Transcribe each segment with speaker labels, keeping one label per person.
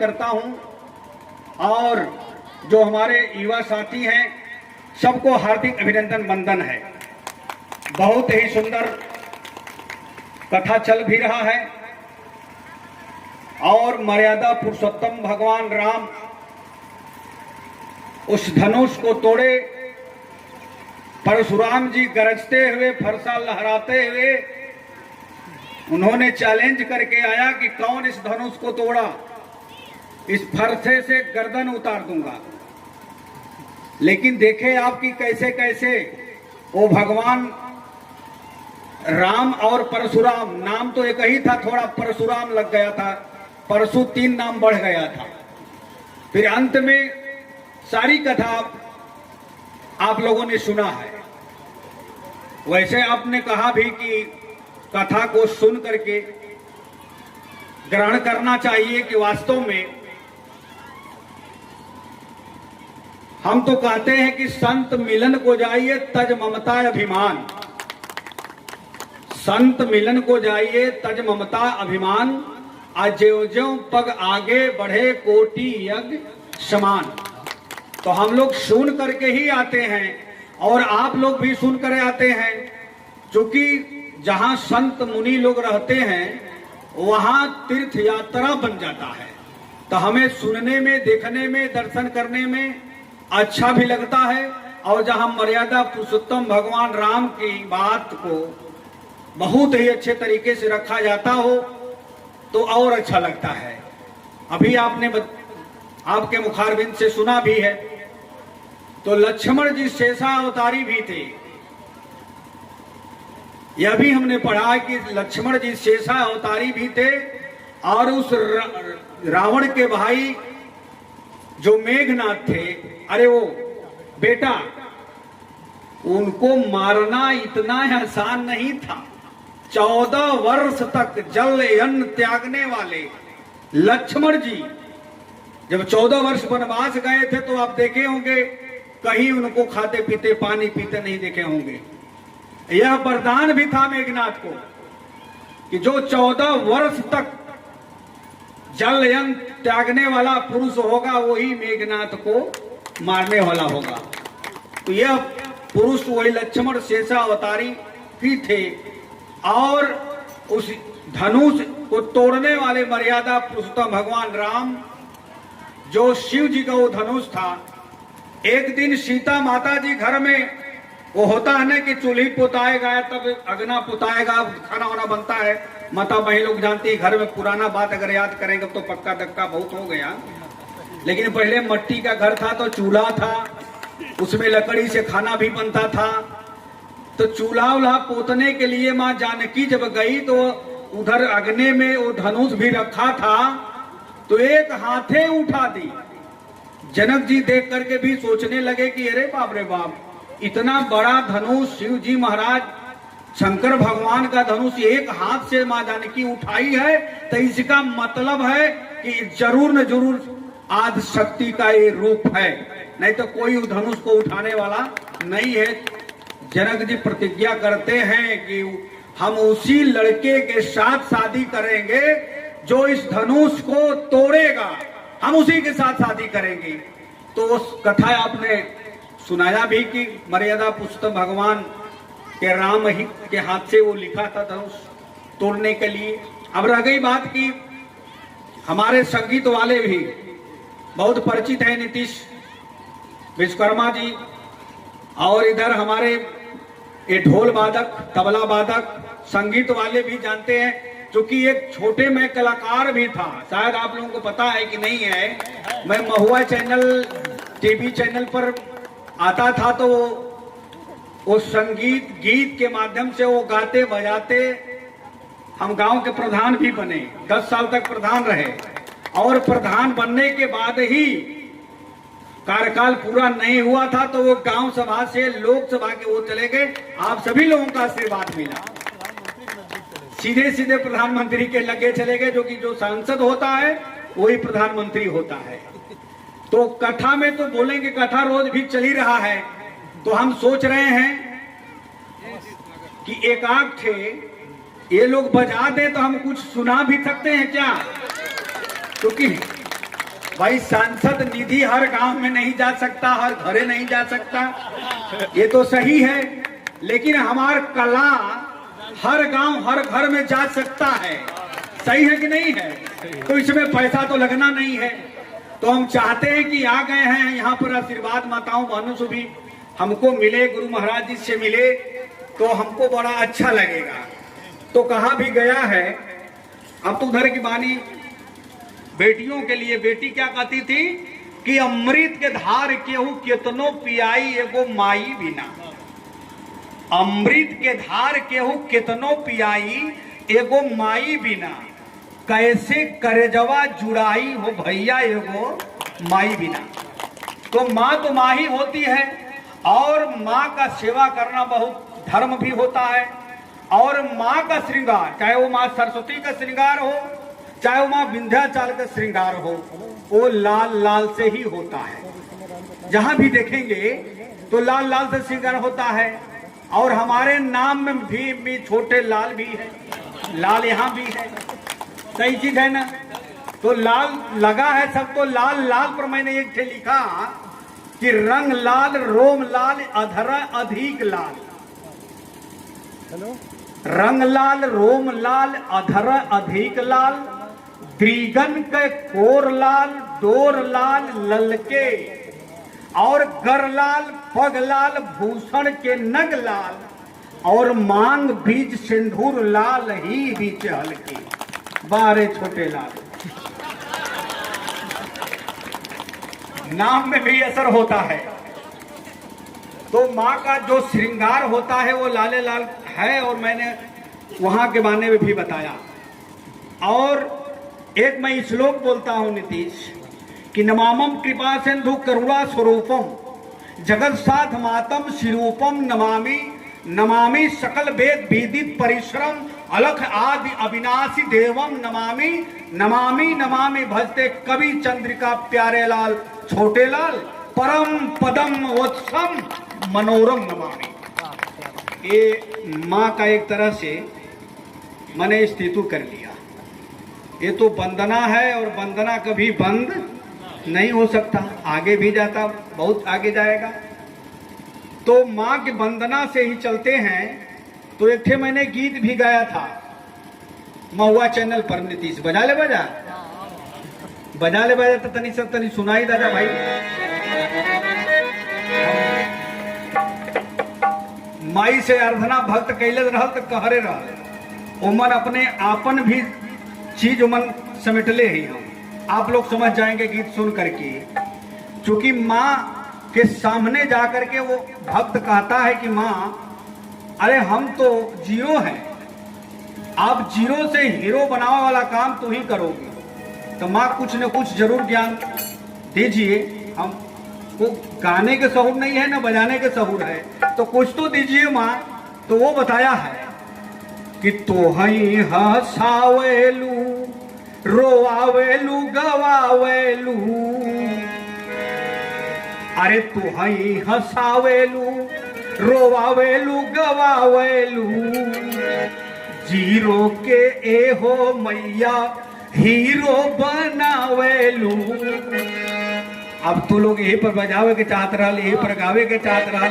Speaker 1: करता हूं और जो हमारे युवा साथी हैं सबको हार्दिक अभिनंदन वंदन है। बहुत ही सुंदर कथा चल भी रहा है और मर्यादा पुरुषोत्तम भगवान राम उस धनुष को तोड़े, परशुराम जी गरजते हुए फरसा लहराते हुए उन्होंने चैलेंज करके आया कि कौन इस धनुष को तोड़ा, इस फरसे से गर्दन उतार दूंगा। लेकिन देखे आपकी कैसे कैसे वो भगवान राम और परशुराम, नाम तो एक ही था, थोड़ा परशुराम लग गया था, परशु 3 नाम बढ़ गया था। फिर अंत में सारी कथा आप लोगों ने सुना है। वैसे आपने कहा भी कि कथा को सुन करके ग्रहण करना चाहिए कि वास्तव में हम तो कहते हैं कि संत मिलन को जाइए तज ममता अभिमान, संत मिलन को जाइए तज ममता अभिमान, अज्यो ज्यो पग आगे बढ़े कोटि यज्ञ समान। तो हम लोग सुन करके ही आते हैं और आप लोग भी सुन कर आते हैं, क्योंकि जहां संत मुनि लोग रहते हैं वहां तीर्थ यात्रा बन जाता है। तो हमें सुनने में, देखने में, दर्शन करने में अच्छा भी लगता है और जहां मर्यादा पुरुषोत्तम भगवान राम की बात को बहुत ही अच्छे तरीके से रखा जाता हो तो और अच्छा लगता है। अभी आपने आपके मुखारबिंद से सुना भी है, तो लक्ष्मण जी शेषा अवतारी भी थे। यह भी हमने पढ़ा कि लक्ष्मण जी शेषा अवतारी भी थे और उस रावण के भाई जो मेघनाथ थे, अरे वो बेटा, उनको मारना इतना आसान नहीं था। 14 वर्ष तक जल अन्न त्यागने वाले लक्ष्मण जी जब 14 वर्ष वनवास गए थे तो आप देखे होंगे कहीं उनको खाते पीते पानी पीते नहीं देखे होंगे। यह वरदान भी था मेघनाथ को कि जो 14 वर्ष तक जल अन्न त्यागने वाला पुरुष होगा वही मेघनाथ को मारने वाला होगा। तो यह पुरुष वही लक्ष्मण शेषा अवतारी ही थे और उस धनुष को तोड़ने वाले मर्यादा पुरुषोत्तम भगवान राम, जो शिव जी का वो धनुष था। एक दिन सीता माता जी घर में, वो होता है ना कि चूल्ही पुताएगा तब अगना पुताएगा, खाना वाना बनता है, माता बहन लोग जानती है। घर में पुराना बात अगर याद करेंगे तो पक्का धक्का बहुत हो गया, लेकिन पहले मट्टी का घर था तो चूल्हा था, उसमें लकड़ी से खाना भी बनता था। तो चूल्हा उल्हा पोतने के लिए माँ जानकी जब गई तो उधर अग्नि में वो धनुष भी रखा था, तो एक हाथे उठा दी। जनक जी देख करके भी सोचने लगे कि अरे बाप रे बाप, इतना बड़ा धनुष शिव जी महाराज शंकर भगवान का धनुष एक हाथ से माँ जानकी उठाई है, तो इसका मतलब है कि जरूर न जरूर आदि शक्ति का ये रूप है, नहीं तो कोई धनुष को उठाने वाला नहीं है। जनक जी प्रतिज्ञा करते हैं कि हम उसी लड़के के साथ शादी करेंगे जो इस धनुष को तोड़ेगा, हम उसी के साथ शादी करेंगे। तो उस कथा आपने सुनाया भी कि मर्यादा पुरुषोत्तम भगवान के राम ही के हाथ से वो लिखा था धनुष तोड़ने के लिए। अब रह गई बात कि हमारे संगीत वाले भी बहुत परिचित है, नीतीश विश्वकर्मा जी, और इधर हमारे ये ढोल वादक, तबला वादक, संगीत वाले भी जानते हैं, क्योंकि एक छोटे में कलाकार भी था, शायद आप लोगों को पता है कि नहीं है। मैं महुआ चैनल टीवी चैनल पर आता था तो वो संगीत गीत के माध्यम से वो गाते बजाते हम गांव के प्रधान भी बने, 10 साल तक प्रधान रहे। और प्रधान बनने के बाद ही कार्यकाल पूरा नहीं हुआ था तो वो गांव सभा से लोकसभा के वो चले गए। आप सभी लोगों का आशीर्वाद मिला, सीधे सीधे प्रधानमंत्री के लगे चले गए, जो कि जो सांसद होता है वही प्रधानमंत्री होता है। तो कथा में तो बोलेंगे, कथा रोज भी चल ही रहा है, तो हम सोच रहे हैं कि एक आध थे ये लोग बजा दे तो हम कुछ सुना भी सकते हैं क्या, क्योंकि भाई सांसद निधि हर गांव में नहीं जा सकता, हर घरे नहीं जा सकता, ये तो सही है, लेकिन हमार कला हर गांव हर घर में जा सकता है। सही है कि नहीं है? तो इसमें पैसा तो लगना नहीं है। तो हम चाहते हैं कि आ गए हैं यहाँ पर, आशीर्वाद माताओं बहनों से भी हमको मिले, गुरु महाराज जी से मिले तो हमको बड़ा अच्छा लगेगा। तो कहा भी गया है, अब तो उधर की बानी बेटियों के लिए, बेटी क्या कहती थी कि अमृत के धार केहू केतनो पियाई एगो माई बिना। अमृत के धार केहू केतनो पियाई एगो माई बिना, कैसे करेजवा जुड़ाई हो भैया एगो माई बिना। तो माँ तो माँ ही होती है, और माँ का सेवा करना बहुत धर्म भी होता है। और माँ का श्रृंगार, चाहे वो माँ सरस्वती का श्रृंगार हो, चाहे वो माँ विंध्याचल का श्रृंगार हो, वो लाल लाल से ही होता है। जहां भी देखेंगे तो लाल लाल से श्रृंगार होता है। और हमारे नाम में भी छोटे लाल भी है, लाल यहाँ भी है, सही चीज है ना। तो लाल लगा है सब, तो लाल लाल पर मैंने एक ठे लिखा कि रंग लाल रोम लाल अधरा अधिक लाल। रंग लाल रोम लाल अधरा अधिक लाल, द्रिगन के कोर लाल डोर लाल ललके, और गर लाल पग लाल भूषण के नग लाल, और मांग बीज सिंदूर लाल ही बीच हल्के। बारे छोटे लाल, नाम में भी असर होता है। तो माँ का जो श्रृंगार होता है वो लाले लाल है, और मैंने वहां के बारे में भी बताया। और एक मैं श्लोक बोलता हूं नीतीश कि नमामम कृपा सिंधु करुणा स्वरूपम जगत साथ मातम शिरूपम नमामि, नमामि सकल वेद विदित परिश्रम अलख आदि अविनाशी देवम नमामि, नमामि नमामि भजते कवि चंद्रिका प्यारे लाल छोटे लाल, परम पदम वत्सम मनोरम नमामि। ये माँ का एक तरह से मैंने स्थिति कर लिया। ये तो वंदना है, और वंदना कभी बंद नहीं हो सकता, आगे भी जाता, बहुत आगे जाएगा। तो माँ की वंदना से ही चलते हैं। तो एक थे मैंने गीत भी गाया था महुआ चैनल पर, नीतीश बजा ले बजा, बजा ले बजा, तो तनी सब तनी सुनाई दादा भाई। माई से अर्धना भक्त कैले रहल तो कहरे रहल, उमन अपने आपन भी चीज उमन समेटले ही हम, आप लोग समझ जाएंगे गीत सुन करके। क्योंकि माँ के सामने जाकर के वो भक्त कहता है कि माँ अरे हम तो जीरो हैं, आप जीरो से हीरो बनाने वाला काम तू ही करोगे, तो माँ कुछ न कुछ जरूर ज्ञान दीजिए। हम को गाने के सहूर नहीं है ना बजाने के सहूर है, तो कुछ तो दीजिए माँ। तो वो बताया है कि तोहई हसावेलू रोआवेलू गवावेलू, अरे तोहई हसावेलू रोआवेलू गवावेलू, जीरो के ए हो मैया हीरो बनावेलू। अब तो लोग यही पर बजावे के चाहत रहा, यही पर गावे के चाहत रहा।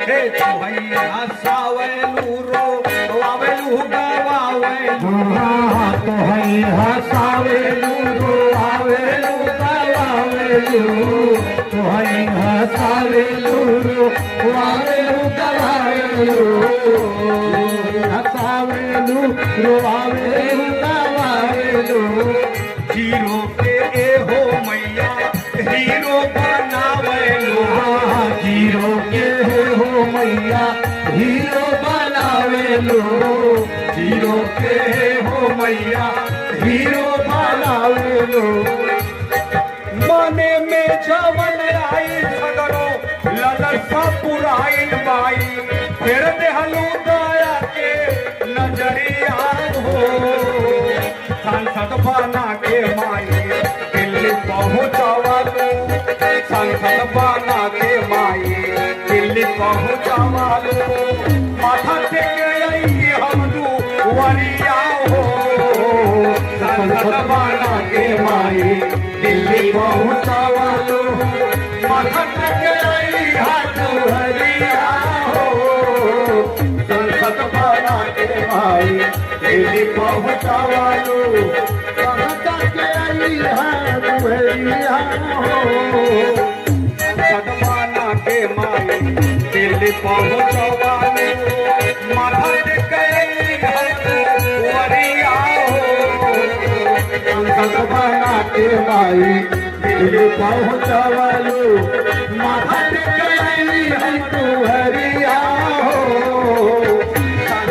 Speaker 1: हे तोहई हसावेलू रोआवेलू गवावेलू,
Speaker 2: तोहई हसावेलू रोआवेलू गवावेलू, तोहई हसावेलू रोआवेलू गवावेलू, हसावेलू रोआवेलू गवावेलू,
Speaker 1: जीरो के ए हो मैया हीरो बनावेलू,
Speaker 2: जीरो के हो मैया हीरो बनावेलू,
Speaker 1: जीरो के हो मैया
Speaker 2: हीरो बनावेलू।
Speaker 1: मने में जवन आई सगरो ललसा पुराइन बाई, फिर देहलू दया के नजरिया हो, सांसद बना के माई दिल्ली पहुँचावालू, सांसद बना के माई दिल्ली पहुँचावालू, माथा टेके आई हम वरिया हो, सांसद बना के माई दिल्ली
Speaker 2: पहुँचावालो मखन के आई हाथ हरिया हो संसद बना के माई दिल्ली पहुँचावालो मखन के आई हाथ हरिया हो
Speaker 1: सदमाना के माई दिल्ली पहुँचवाले मखन के वरिया हो
Speaker 2: संसद बना के माई दिल्ली पहुँचावालो मखन के आई हाथ हरिया हो
Speaker 1: सदमाना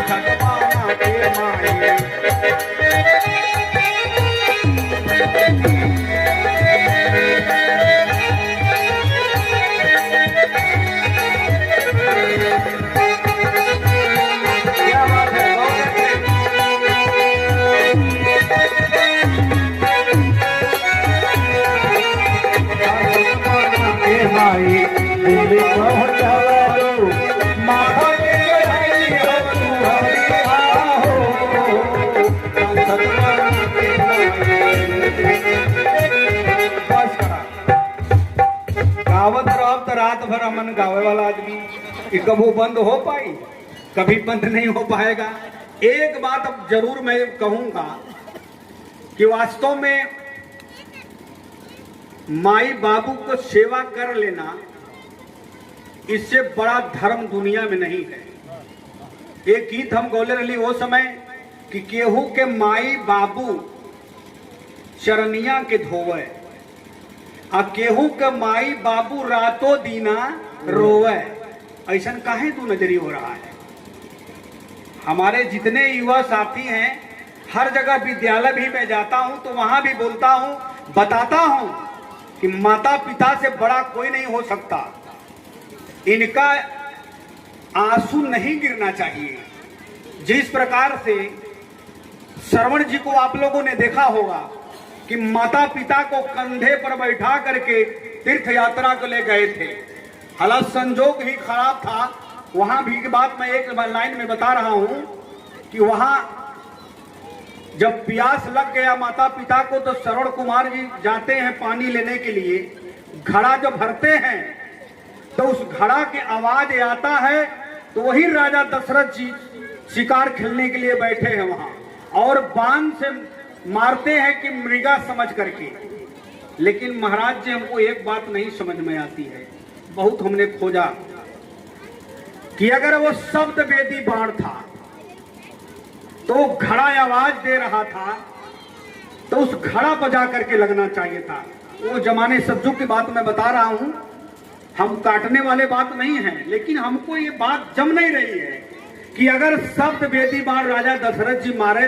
Speaker 1: के माई
Speaker 2: माई दिल्ली पहुँचावालो मखन के आई हाथ हरिया हो
Speaker 1: संसद बना के बस करा गावत रहब तो रात भर अमन गावे वाला आदमी कि कभी बंद हो पाई, कभी बंद नहीं हो पाएगा। एक बात अब जरूर मैं कहूंगा कि वास्तव में माई बाबू को सेवा कर लेना इससे बड़ा धर्म दुनिया में नहीं है। एक गीत हम गौले रही वो समय कि केहू के माई बाबू चरनिया के धोवे आ केहू के माई बाबू रातों दीना रोवे। ऐसा काहे तू नजरी हो रहा है? हमारे जितने युवा साथी हैं, हर जगह विद्यालय भी मैं जाता हूं तो वहां भी बोलता हूं, बताता हूं कि माता पिता से बड़ा कोई नहीं हो सकता। इनका आंसू नहीं गिरना चाहिए। जिस प्रकार से श्रवण जी को आप लोगों ने देखा होगा कि माता पिता को कंधे पर बैठा करके तीर्थ यात्रा को ले गए थे। हालांकि संजोग ही खराब था। वहां भी की बात मैं एक लाइन में बता रहा हूं कि वहां जब प्यास लग गया माता पिता को तो श्रवण कुमार जी जाते हैं पानी लेने के लिए। घड़ा जब भरते हैं तो उस घड़ा के आवाज आता है तो वही राजा दशरथ जी शिकार खेलने के लिए बैठे हैं वहां और बाण से मारते हैं कि मृगा समझ करके। लेकिन महाराज जी हमको एक बात नहीं समझ में आती है, बहुत हमने खोजा कि अगर वो शब्द वेदी बाण था तो घड़ा आवाज दे रहा था तो उस घड़ा बजा करके लगना चाहिए था। वो जमाने सज्जू की बात मैं बता रहा हूं, हम काटने वाले बात नहीं है, लेकिन हमको ये बात जम नहीं रही है कि अगर शब्द वेदी बाण राजा दशरथ जी मारे